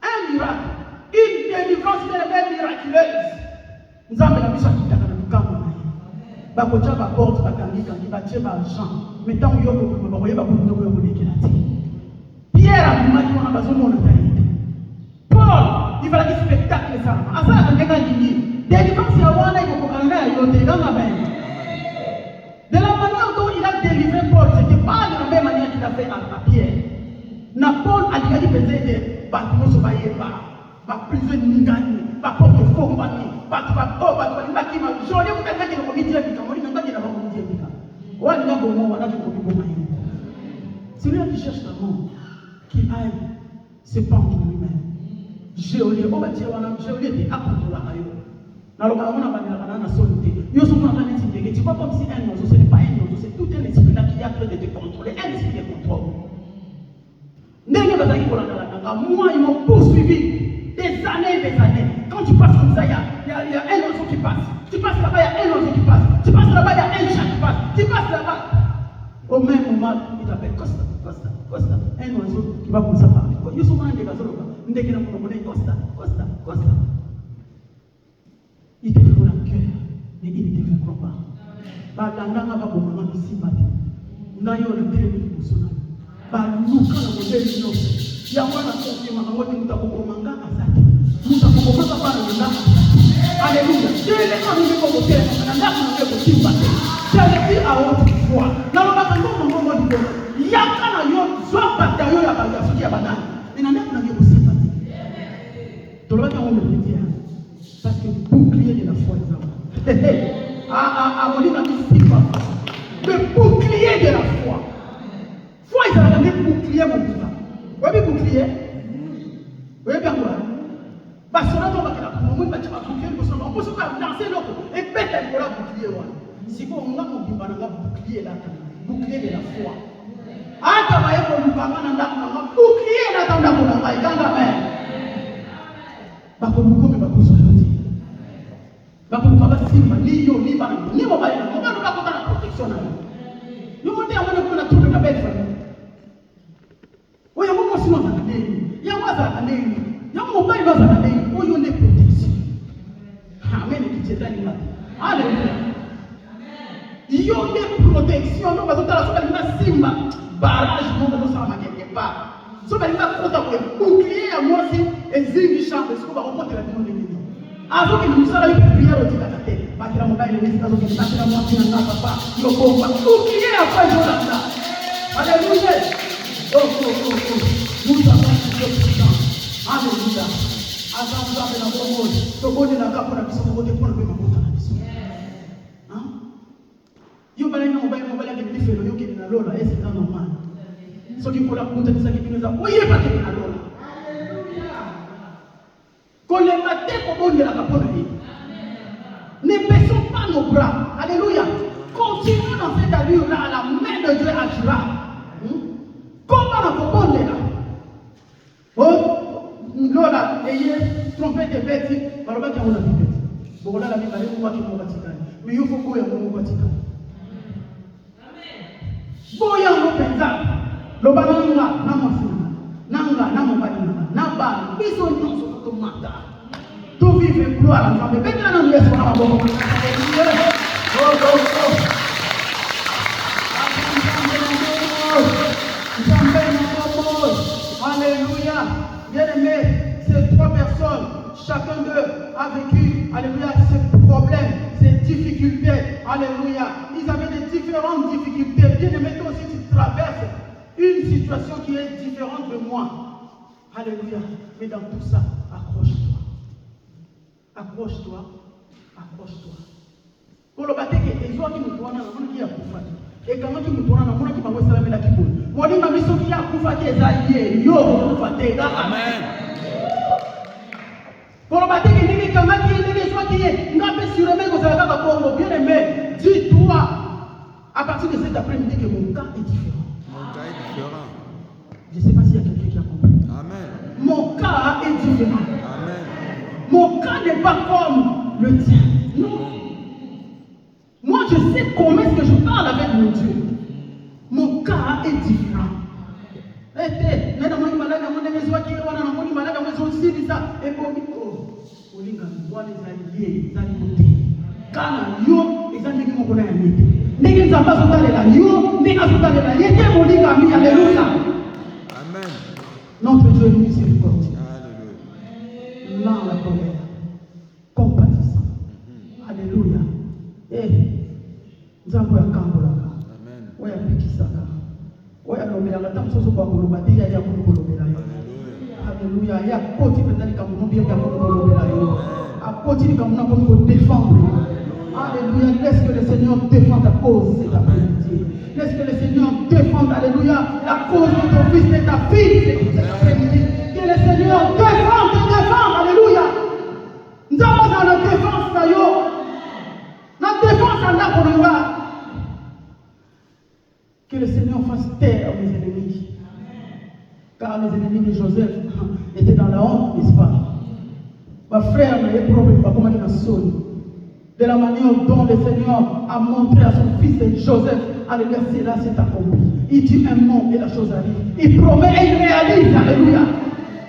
Un miracle. Une délivrance miraculeuse. Nous avons la mission qui est dans le camp. Bakocha va porte la candidat, il va tirer l'argent. Maintenant, il y a beaucoup de gens qui ont été. Pierre a dit qu'on a besoin de monter. Paul, il fallait des spectacles ça. À ça, on a dit, délivrance il y a un an il faut qu'on ait yoté dans la main. De la manière dont il a délivré Paul, c'était pas de la même manière qu'il a fait à Pierre. Na Paul a dit peut-être bâtiment sur ba prison ningani, ba porte compagnie, ba qui m'a jolé vous quelqu'un qui le comité bika, moi il n'a pas dit la comité bika. Ouais, il a bon moment, on a du comité. Celui qui cherche l'amour, qui aille se pendre lui-même. Géolé, on va dire, géolé est à contre la rayon. Alors, on a parlé de la solitude. Yo sont en train de dire, tu vois comme si un oiseau, ce n'est pas un oiseau, c'est tout un esprit là qui a créé de te contrôler, un esprit de contrôle. Moi, ils m'ont poursuivi des années. Quand tu passes comme ça, il y a un oiseau qui passe. Tu passes là-bas, il y a un oiseau qui passe. Tu passes là-bas, il y a un chat qui passe. Tu passes là-bas. Au même moment, il t'appelle Costa. Un oiseau qui va commencer à parler. Ils sont en train de dire Costa. Il te fait un cœur, mais il ne te fait pas. Badanganga va pour maman ici, Bati. Nayo le téléphone pour son âme. Baluka na modèle nyonso. Ya mwana soki mangoti mutakomanga azaki. Mutakomanga bana na ndaka. Alléluia. Tele kama ndiko modèle na ndaka na ndeko timba. Tele bi a haute foi. Na lo bakanga mongo ndiko. Yaka na yo zo batayo ya banga soki ya banana. Ina ndako na ndeko simba. Tolobaka on le dit. Parce que bouclier de la foi des hommes. Le bouclier de la foi. Foi, ils ont amené bouclier, mon putain. Vous voyez bouclier? Vous voyez bien quoi? Parce que là, on va faire la bouclier, on peut se faire lancer l'autre. Et peut-être qu'on a bouclier. Si on a un bouclier là, bouclier de la foi. Ah, tu vas y avoir un bouclier là, dans la bouclier, dans la main. Bakobuko me bakosoloti. Bakobuka basimba ni yo ni bana ni mobile na ngano bakota na protection na. Yo monte amana kuna trouble na belle famille. Oya mo sino za ndeni. Ya waza na ndeni. Ya mobile waza na ndeni. Oyo ne protection. Amen kitendani mate. Alléluia. Yo ne protection no bazota la soka na simba. Barrage mo ndo sama quelque part. So bali ba kota ko bouclier ya mosi ezingi chambre siko ba rencontre la demande de Dieu. Azo que nous sala yo prière au tikatete. Ba kila mobile ni azo que bakila mosi na papa yo bomba. Bouclier ya kwa yo là. Alléluia. Oh. Nous avons ce puissant. Alléluia. Azo za na bomo. To boni na kapo na biso ko te pour le makuta na biso. Hein? Yo bali na mobile ke bifelo yo ke na lola est c'est normal. Ce qui pour la compte de ça qui nous a voyé pas que na lola. Qu'on les maté comme on est la capote. Ne baissons pas nos bras. Alléluia. Continuons dans cette allure-là, à la main de Dieu agira. Comment on va là? Oh, lola, ayez trompé des bêtes. Par le bas qui a on a dit bêtes. Bon là la Bible elle moi qui m'ont bâti. Mais il faut qu'on y ait mon bâti. Boya mo penza. Loba nanga na mobali namba biso nyonso to mata to vive gloire à Dieu betana na Yesu na maboko alléluia. Bien-aimés, ces trois personnes, chacun d'eux a vécu, alléluia, ces problèmes, ces difficultés, alléluia. Ils avaient des différentes difficultés. Bien-aimés, toi aussi tu traverses une situation qui est différente de moi. Alléluia. Mais dans tout ça, accroche-toi. Accroche-toi. Pour le bâtir, les gens qui nous tournent, qui a coupé. Et quand qui nous tournent, on qui va me saluer la kiboule. Moi, je suis qui a coupé, qui est allié. Yo, coupé. Amen. Pour le bâtir, il dit que quand les gens qui est, n'a pas sur le mec, vous avez pas Congo. Bien aimé, dis-toi, à partir de cet après-midi, que mon cas est différent. Je ne sais pas s'il y a quelqu'un qui a compris. Amen. Mon cas est différent. Amen. Mon cas n'est pas comme le tien. Non. Moi, je sais comment est-ce que je parle avec mon Dieu. Mon cas est différent. Amen. Notre Dieu est miséricordieux. Lent la colère, compatissant. Alléluia. Nous avons un camp. Oui, alléluia. Il y a côté de défendre. Alléluia. Laisse que le Seigneur défende ta cause et ta vérité. Laisse que le Seigneur défende, alléluia, la cause de ton fils et ta fille cet après-midi. Que le Seigneur défende, alléluia. Nous avons dans la défense, la défense en la. Que le Seigneur fasse taire mes ennemis. Car les ennemis de Joseph étaient dans la honte, n'est-ce pas? Ma frère m'a éprouvé, comment il a sonné. De la manière dont le Seigneur a montré à son fils Joseph, alléluia, cela s'est accompli. Il dit un mot et la chose arrive. Il promet et il réalise, alléluia.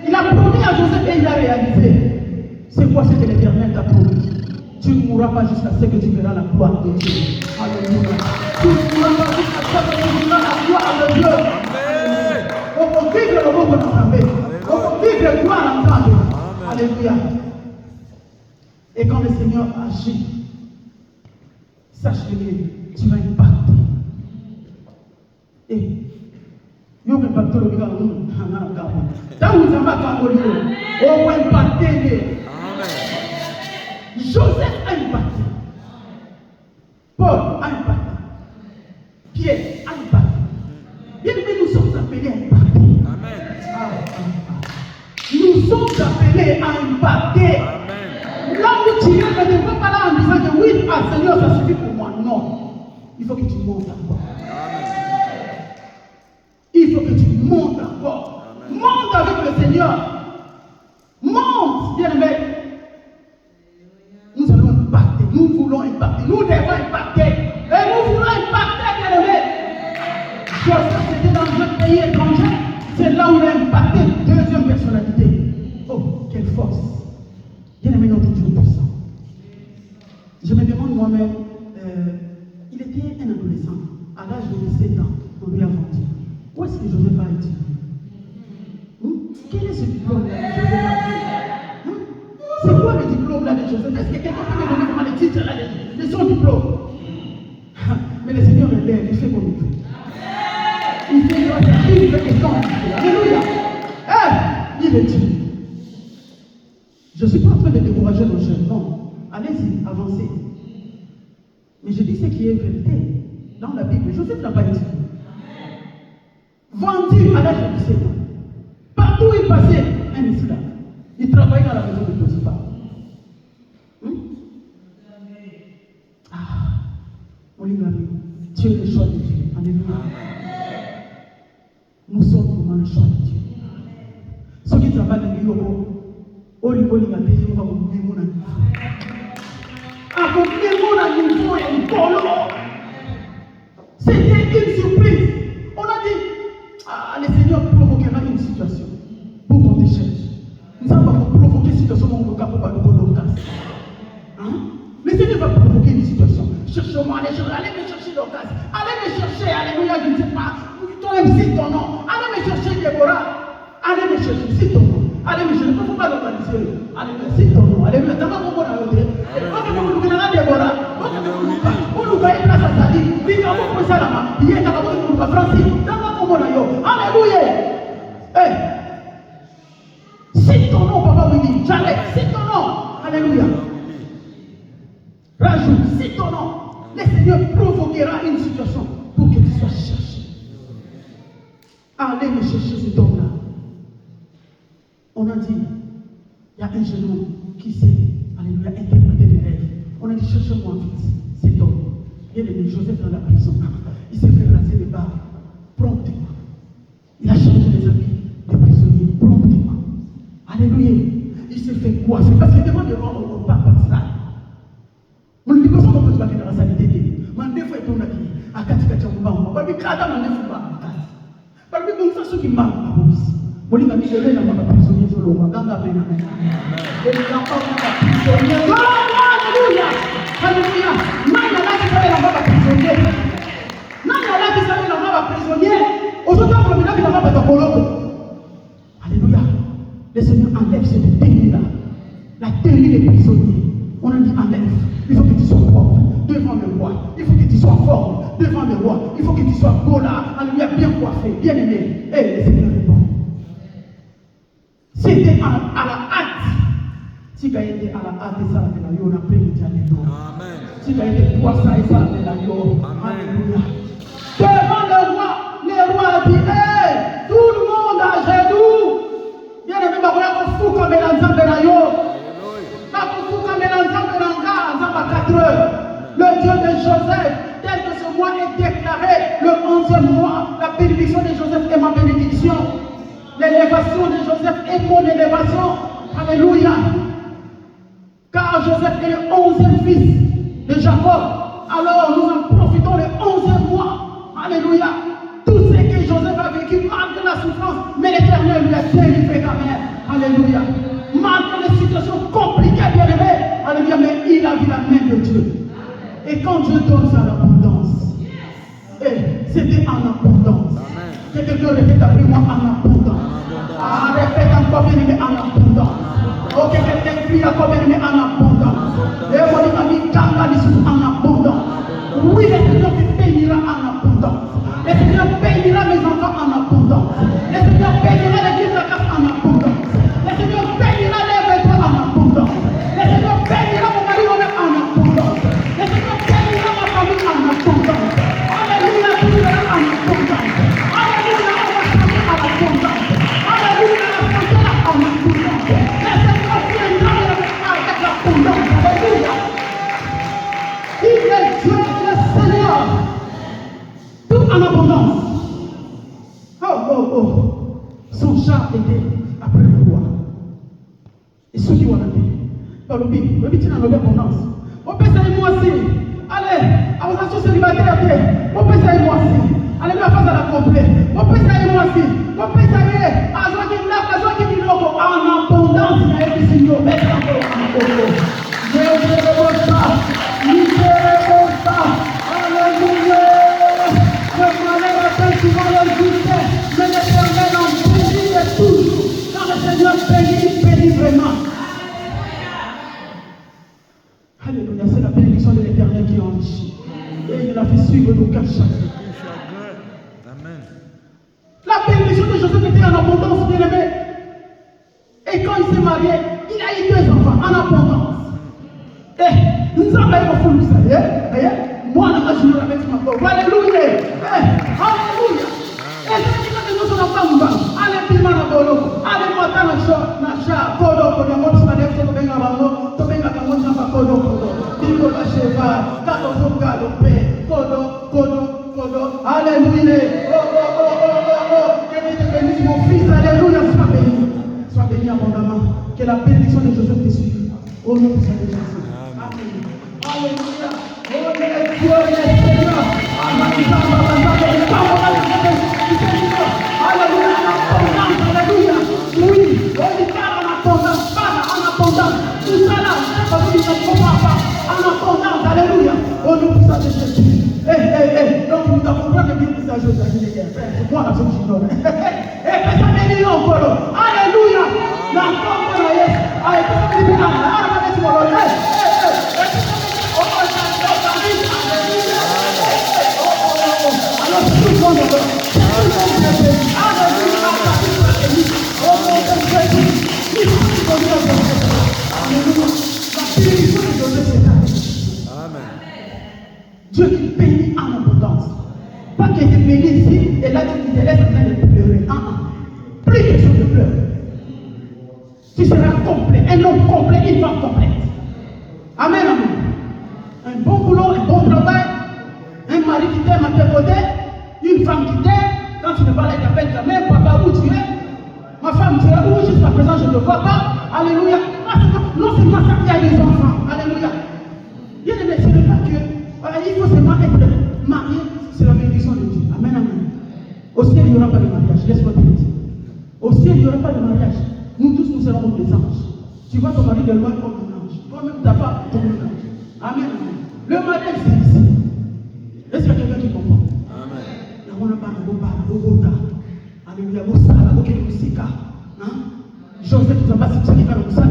Il a promis à Joseph et il a réalisé. C'est quoi ce que l'Éternel t'a promis? Tu ne mourras pas jusqu'à ce que tu verras la gloire de Dieu. Alléluia. Tu ne mourras pas jusqu'à ce que tu verras la gloire de Dieu. On peut vivre le monde ensemble. On peut vivre la gloire ensemble. Alléluia. Et quand le Seigneur agit, sache que tu vas impacter. Et yo me impacte le gars là où ça va on va impacter. Joseph a impacté. Paul a impacté. Pierre a impacté. Bien aimé, nous sommes appelés à impacter. Nous sommes appelés à impacter. Là où tu es, ne devrais pas là en disant que oui, Seigneur, ça suffit pour moi. Non. Il faut que tu montes encore. Il faut que tu montes encore. Monte avec le Seigneur. Monte, bien aimé. Nous allons impacter. Nous voulons impacter. Nous devons impacter. Et nous voulons impacter, bien aimé. Joseph était dans un pays étranger. C'est là où il a impacté. Deuxième personnalité. Oh, quelle force. Bien aimé, notre Dieu puissant. Je me demande moi-même, il était un adolescent, à l'âge de 17 ans, on lui a vendu. Où est-ce que Joseph a été? Quel est ce diplôme-là que Joseph a fait? C'est quoi le diplôme-là de Joseph? Est-ce que quelqu'un peut me donner vraiment le titre là de son diplôme? Mais le Seigneur le lève, il fait comme il veut. Il fait grâce à lui, il fait que quand il fait. Alléluia. Il est Dieu. Je ne suis pas en train de décourager nos jeunes, non. Allez-y, avancez. Mais je dis ce qui est vérité. Dans la Bible, Joseph n'a pas été vendu à l'âge de 17 ans. Partout où il passait, un esclave. Il travaillait dans la maison de Potiphar. Mon livre, tu es le choix de Dieu. Alléluia. Nous sommes vraiment le choix de Dieu. Ceux qui travaillent dans le bureau, c'était une surprise. On a dit, le Seigneur provoquera une situation pour qu'on te cherche. Nous allons provoquer une situation où on va nous casser. Le Seigneur va provoquer une situation. Cherche-moi, allez me chercher Dorcas. Allez me chercher, alléluia, je ne sais pas. Toi-même, cite ton nom. Allez me chercher Déborah. Allez me chercher, cite ton nom. Allez me chercher, il ne faut pas localiser. Allez me cite ton nom. Allez me chercher, il faut pas localiser. Déborah. On nous va y place à sa vie. Il y a beaucoup de ça. Il y a beaucoup de Francis. Alléluia. Cite ton nom, papa Winnie. J'arrête, cite ton nom. Alléluia. Rajoute, cite ton nom. Le Seigneur provoquera une situation pour que tu sois cherché. Allez me chercher cet homme-là. On a dit, il y a un jeune homme qui sait, alléluia, interpréter des rêves. On a dit, cherchez-moi vite cet homme. Il y a Joseph dans la prison. Il s'est fait raser les barbes. Promptement. Il a changé les habits des prisonniers. Promptement. Alléluia. Il s'est fait coiffer. Parce que devant on ne parle pas de ça. On ne dit pas ça comme tu vas dans la sanité. Mais des fois, il y a un katikati ya mbamba. Babi kada na ndefu ba. Babi bonsa so ki mamba abobisi. Moli ngami ele na mama prisonnier solo maganga pena. Ele na mama prisonnier. Alléluia. Alléluia. Nani anaki sabe na mama prisonnier. Nani anaki sabe na mama prisonnier. Aujourd'hui on me dit na mama takoloko. tu sois beau là, alléluia, bien coiffé, bien aimé. Et le Seigneur répond. C'était à la hâte. Si tu as été à la hâte, et ça, on a pris le dialogue. Amen. Si tu as été pour ça, et ça, alléluia. Devant le roi a dit, hey, tout le monde à genoux. Bien aimé, ma voix, qu'on fout comme un ensemble de yo. Le Dieu de Joseph, tel que ce mois est déclaré, le 11e mois, la bénédiction de Joseph est ma bénédiction. L'élévation de Joseph est mon élévation. Alléluia. Car Joseph est le 11e fils de Jacob. Alors nous en profitons le 11e mois. Alléluia. Tout ce que Joseph a vécu malgré la souffrance, mais l'Éternel lui a délivré quand même. Alléluia. Malgré les situations compliquées, bien aimé. Alléluia, mais il a vu la main de Dieu. Et quand Dieu donne, c'est en abondance. Et c'était en abondance. Que quelqu'un répète après moi en abondance. Ah, répète encore bien aimé en abondance. Ok, quelqu'un crie encore bien aimé en abondance. Et mon ami, Kanga dit en abondance. Oui, le Seigneur te bénira en abondance. Le Seigneur bénira mes enfants en abondance. Le Seigneur bénira l'église de la grâce en abondance. Le Seigneur bénira les vêtements en abondance. Le Seigneur bénira mon mari en abondance. Le Seigneur bénira ma famille en abondance. Alléluia, tu seras en abondance. Alléluia, on va changer en abondance. Alléluia, la santé là en abondance. Le Seigneur viendra avec l'abondance. Alléluia. Il est Dieu, le Seigneur. Tout en abondance. Son chat était après le roi. Et ceux qui ont été, par le but, tu n'as pas d'abondance. On peut s'aimer moi aussi. Allez, à vos actions célibataires, on peut s'aimer moi aussi. Allez, la phase à la complète. On peut s'aimer moi aussi. On peut s'aimer à ceux qui lèvent, à ceux qui disent en abondance. Il y a un petit signal, mais c'est encore en abondance. Je veux ça. Libérez-moi ça. Alléluia. Le malheur appelle souvent le justesse, mais l'Éternel en bénit toujours. Quand le Seigneur bénit, il bénit vraiment. Alléluia, c'est la bénédiction de l'Éternel qui enrichit. Et il a fait suivre nos quatre chacun. Amen. La bénédiction de Joseph était en abondance, bien aimé. Et quand il s'est marié, il a eu 2 enfants en abondance. Et nous avons eu un fou, ça y est. Moi, je m'imagine avec ma pauvre. Alléluia. Alléluia. Et c'est ce que nous sommes en train. Allez, piment à Bolo. Allez, moi, dans le chat. Kodo, kodo, moi, je m'adresse au Benga Bango. Tobenga Bango, je m'appelle Kodo, kodo. Pico la cheval. Kato, galopé. Kodo. Alléluia. Que mon fils, alléluia, sois béni abondamment. Que la bénédiction de Joseph te suive. Au nom de Jésus. Amen. Alléluia. Oh, Dieu, Seigneur. Alléluia. Oui, on y parle en abondance. Tout ça là, parce qu'il ne comprend pas. En abondance, alléluia. Au nom de Jésus. Donc nous avons compris que bien ça, c'est moi la chose que je donne. Et ça bénit encore. Alléluia. La compte de la yes. Allez, ça bénit Dieu qui bénit en abondance. Pas qu'il te bénisse ici et là tu te laisses en train de pleurer. Plus question de pleurer. Tu seras complet, un homme complet, une femme complète. Amen, amen. Un bon boulot, un bon travail, un mari qui t'aime à tes côtés, une femme qui t'aime, quand tu ne parles, elle t'appelle quand même, papa, où tu es? Ma femme, tu es où? Jusqu'à présent, je ne te vois pas. Alléluia. Non seulement ça, il y a des enfants. Alléluia. Bien aimé, ce n'est pas que. Il faut seulement être marié, c'est la bénédiction de Dieu. Amen, amen. Au ciel, il n'y aura pas de mariage. Laisse-moi te le dire. Au ciel, il n'y aura pas de mariage. Nous tous, nous serons comme des anges. Tu vois ton mari de loin comme un ange. Toi-même, ta femme comme un ange. Amen, amen. Le mariage, c'est ici. Est-ce qu'il y a quelqu'un qui comprend? Amen. Alléluia. Joseph, tu vas passer qui va le mousser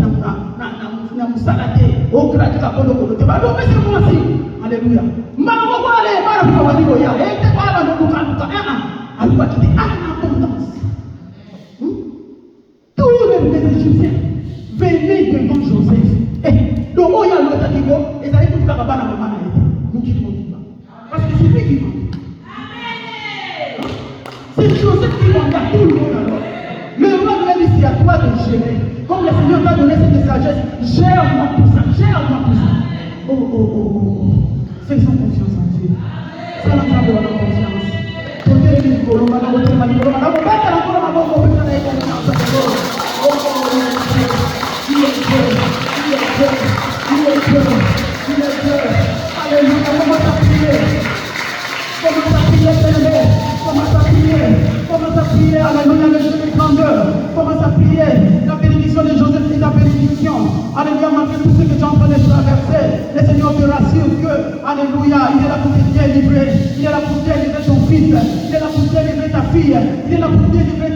na musalade. Au grade de la bonne volonté. Bah, non, mais c'est moi aussi. Alléluia. Maman, allez, pas la bonne volonté. Et t'es pas la bonne volonté. Joseph qui manda tout le monde alors. Le roi lui a dit, c'est à toi de gérer. Comme le Seigneur t'a donné cette sagesse, gère-moi tout ça, gère-moi tout ça. Oh. Faisons confiance en Dieu. Ça n'a pas de la confiance. Côté du Colomba, la côté de la Colomba, la côté de la Colomba, la côté de la Colomba. Oh, il est Dieu. Alléluia, commence à prier. Commence à prier, Seigneur. Commence à prier, alléluia, le jeu de grandeur. Commence à prier. La bénédiction de Joseph est ta bénédiction. Alléluia, malgré tout ce que tu es en train de traverser, le Seigneur te rassure que, alléluia, il est là pour te délivrer. Il est là pour délivrer ton fils. Il est là pour délivrer ta fille. Il est là pour délivrer